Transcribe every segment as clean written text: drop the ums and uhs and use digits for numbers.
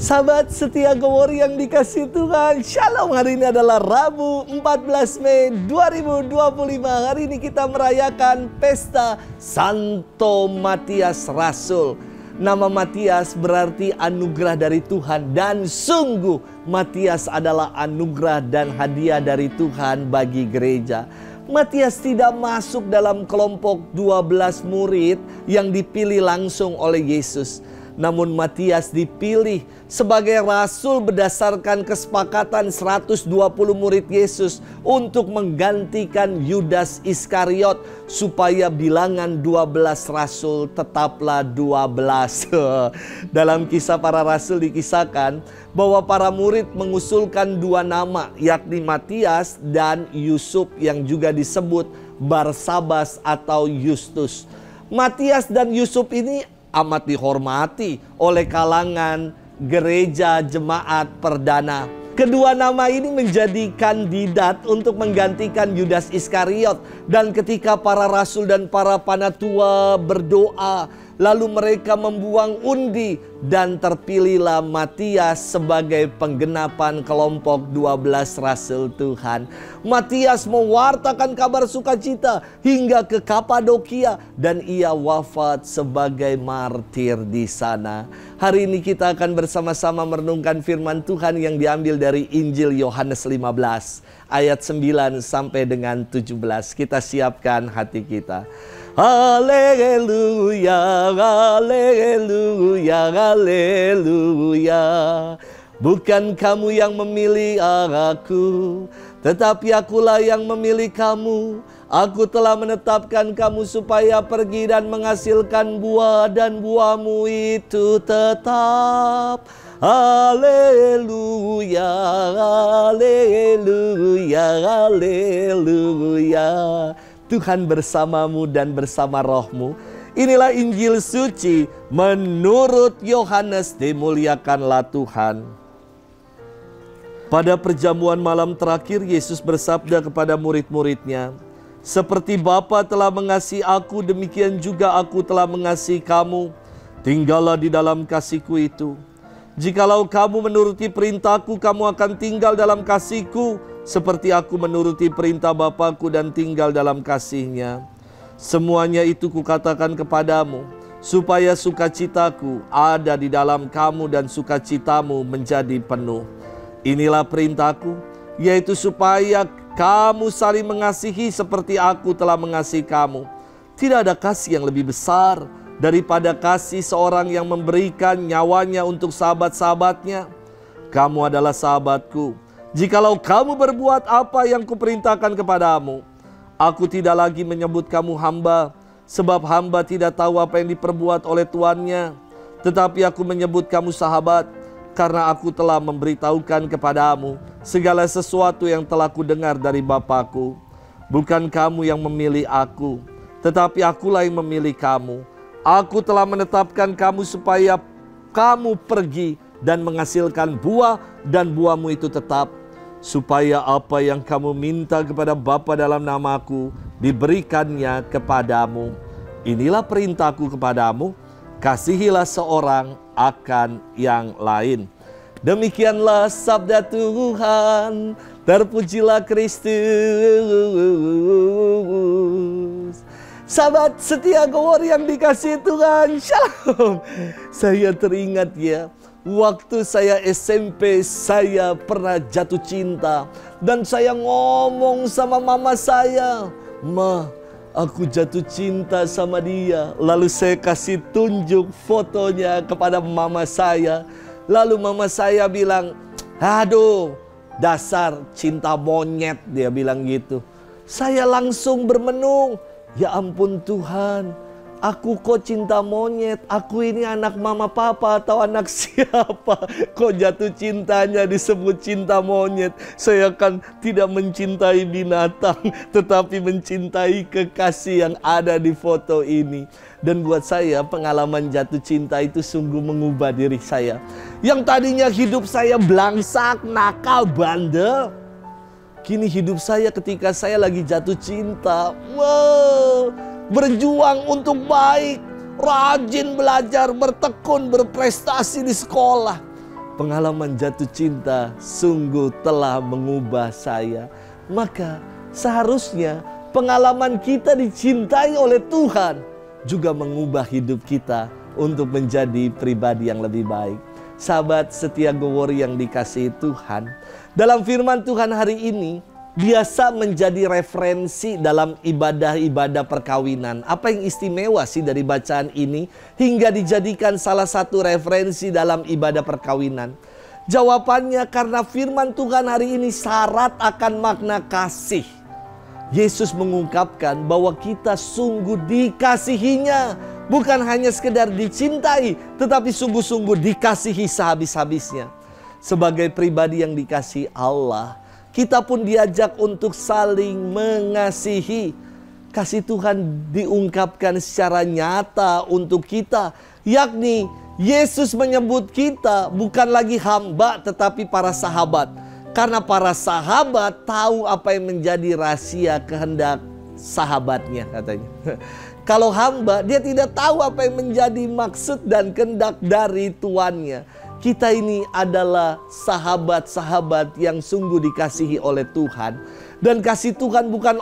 Sahabat setia Gowori yang dikasih Tuhan, Shalom. Hari ini adalah Rabu 14 Mei 2025. Hari ini kita merayakan pesta Santo Matias Rasul. Nama Matias berarti anugerah dari Tuhan, dan sungguh Matias adalah anugerah dan hadiah dari Tuhan bagi gereja. Matias tidak masuk dalam kelompok 12 murid yang dipilih langsung oleh Yesus. Namun Matias dipilih sebagai rasul berdasarkan kesepakatan 120 murid Yesus untuk menggantikan Yudas Iskariot, supaya bilangan 12 rasul tetaplah 12. Dalam Kisah Para Rasul dikisahkan bahwa para murid mengusulkan dua nama, yakni Matias dan Yusuf yang juga disebut Barsabas atau Justus. Matias dan Yusuf ini amat dihormati oleh kalangan gereja jemaat perdana. Kedua nama ini menjadi kandidat untuk menggantikan Yudas Iskariot. Dan ketika para rasul dan para panatua berdoa, lalu mereka membuang undi dan terpilihlah Matias sebagai penggenapan kelompok 12 rasul Tuhan. Matias mewartakan kabar sukacita hingga ke Kapadokia dan ia wafat sebagai martir di sana. Hari ini kita akan bersama-sama merenungkan firman Tuhan yang diambil dari Injil Yohanes 15 ayat 9 sampai dengan 17. Kita siapkan hati kita. Haleluya, haleluya, haleluya. Bukan kamu yang memilih aku, tetapi akulah yang memilih kamu. Aku telah menetapkan kamu supaya pergi dan menghasilkan buah, dan buahmu itu tetap. Haleluya, haleluya, haleluya. Tuhan bersamamu dan bersama rohmu. Inilah Injil suci menurut Yohanes. Dimuliakanlah Tuhan. Pada perjamuan malam terakhir, Yesus bersabda kepada murid-muridnya, "Seperti Bapa telah mengasihi aku, demikian juga aku telah mengasihi kamu. Tinggallah di dalam kasih-Ku itu. Jikalau kamu menuruti perintah-Ku, kamu akan tinggal dalam kasih-Ku, seperti aku menuruti perintah Bapa-Ku dan tinggal dalam kasih-Nya. Semuanya itu Kukatakan kepadamu, supaya sukacita-Ku ada di dalam kamu dan sukacitamu menjadi penuh. Inilah perintah-Ku, yaitu supaya kamu saling mengasihi seperti aku telah mengasihi kamu. Tidak ada kasih yang lebih besar daripada kasih seorang yang memberikan nyawanya untuk sahabat-sahabatnya. Kamu adalah sahabatku jikalau kamu berbuat apa yang Kuperintahkan kepadamu. Aku tidak lagi menyebut kamu hamba, sebab hamba tidak tahu apa yang diperbuat oleh tuannya. Tetapi aku menyebut kamu sahabat, karena aku telah memberitahukan kepadamu segala sesuatu yang telah Kudengar dari Bapa-Ku. Bukan kamu yang memilih aku, tetapi akulah yang memilih kamu. Aku telah menetapkan kamu supaya kamu pergi dan menghasilkan buah, dan buahmu itu tetap, supaya apa yang kamu minta kepada Bapa dalam nama-Ku diberikannya kepadamu. Inilah perintah-Ku kepadamu, kasihilah seorang akan yang lain." Demikianlah sabda Tuhan. Terpujilah Kristus. Sahabat setia Gowori yang dikasih Tuhan, Shalom. Saya teringat ya, waktu saya SMP, saya pernah jatuh cinta. Dan saya ngomong sama mama saya, "Ma, aku jatuh cinta sama dia." Lalu saya kasih tunjuk fotonya kepada mama saya. Lalu mama saya bilang, "Aduh, dasar cinta monyet," dia bilang gitu. Saya langsung bermenung, ya ampun Tuhan, aku kok cinta monyet? Aku ini anak mama papa atau anak siapa? Kok jatuh cintanya disebut cinta monyet? Saya kan tidak mencintai binatang, tetapi mencintai kekasih yang ada di foto ini. Dan buat saya pengalaman jatuh cinta itu sungguh mengubah diri saya. Yang tadinya hidup saya belangsak, nakal, bandel, kini hidup saya ketika saya lagi jatuh cinta, wow, berjuang untuk baik, rajin belajar, bertekun, berprestasi di sekolah. pengalaman jatuh cinta sungguh telah mengubah saya. Maka seharusnya pengalaman kita dicintai oleh Tuhan juga mengubah hidup kita untuk menjadi pribadi yang lebih baik. Sahabat setia Go-Worry yang dikasihi Tuhan, dalam firman Tuhan hari ini biasa menjadi referensi dalam ibadah-ibadah perkawinan. Apa yang istimewa sih dari bacaan ini hingga dijadikan salah satu referensi dalam ibadah perkawinan? Jawabannya karena firman Tuhan hari ini syarat akan makna kasih. Yesus mengungkapkan bahwa kita sungguh dikasihinya. Bukan hanya sekedar dicintai, tetapi sungguh-sungguh dikasihi sehabis-habisnya. Sebagai pribadi yang dikasihi Allah, kita pun diajak untuk saling mengasihi. Kasih Tuhan diungkapkan secara nyata untuk kita, yakni Yesus menyebut kita bukan lagi hamba tetapi para sahabat. Karena para sahabat tahu apa yang menjadi rahasia kehendak sahabatnya, katanya. Kalau hamba, dia tidak tahu apa yang menjadi maksud dan kehendak dari tuannya. Kita ini adalah sahabat-sahabat yang sungguh dikasihi oleh Tuhan. Dan kasih Tuhan bukan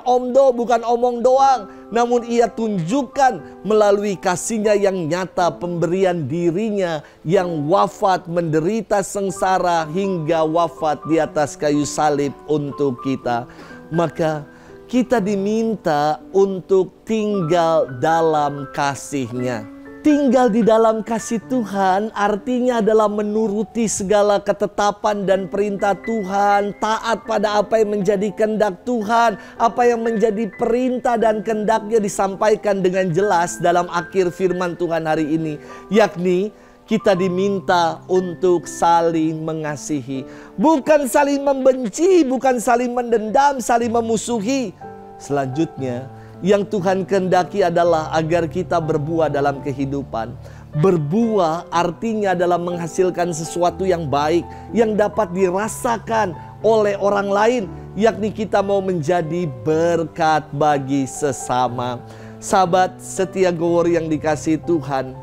bukan omong doang, namun ia tunjukkan melalui kasihnya yang nyata, pemberian dirinya yang wafat, menderita sengsara hingga wafat di atas kayu salib untuk kita. Maka kita diminta untuk tinggal dalam kasih-Nya. Tinggal di dalam kasih Tuhan artinya adalah menuruti segala ketetapan dan perintah Tuhan. Taat pada apa yang menjadi kehendak Tuhan. Apa yang menjadi perintah dan kehendaknya disampaikan dengan jelas dalam akhir firman Tuhan hari ini. Yakni kita diminta untuk saling mengasihi. Bukan saling membenci, bukan saling mendendam, saling memusuhi. Selanjutnya, yang Tuhan kehendaki adalah agar kita berbuah dalam kehidupan. Berbuah artinya adalah menghasilkan sesuatu yang baik, yang dapat dirasakan oleh orang lain. Yakni kita mau menjadi berkat bagi sesama. Sahabat setia Go-Worry yang dikasihi Tuhan,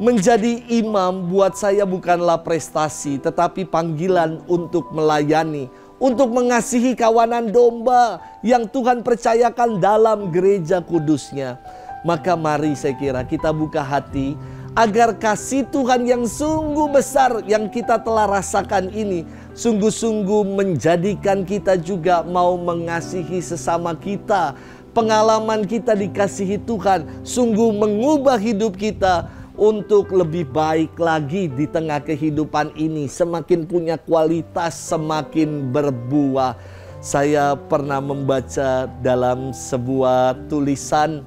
menjadi imam buat saya bukanlah prestasi, tetapi panggilan untuk melayani, untuk mengasihi kawanan domba yang Tuhan percayakan dalam gereja kudusnya. Maka mari saya kira kita buka hati agar kasih Tuhan yang sungguh besar yang kita telah rasakan ini sungguh-sungguh menjadikan kita juga mau mengasihi sesama kita. Pengalaman kita dikasihi Tuhan sungguh mengubah hidup kita untuk lebih baik lagi di tengah kehidupan ini. Semakin punya kualitas, semakin berbuah. Saya pernah membaca dalam sebuah tulisan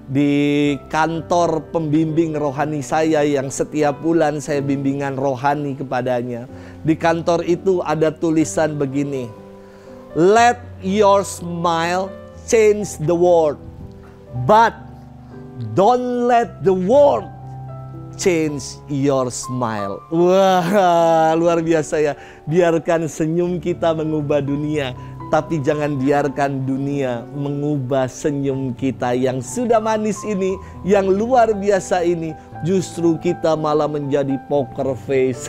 di kantor pembimbing rohani saya yang setiap bulan saya bimbingan rohani kepadanya. Di kantor itu ada tulisan begini: "Let your smile change the world, but don't let the world change your smile." Wah, luar biasa ya. Biarkan senyum kita mengubah dunia, tapi jangan biarkan dunia mengubah senyum kita yang sudah manis ini, yang luar biasa ini. Justru kita malah menjadi poker face.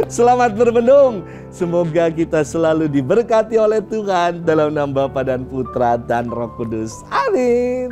Selamat berbendung. Semoga kita selalu diberkati oleh Tuhan dalam nama Bapa dan Putra dan Roh Kudus. Amin.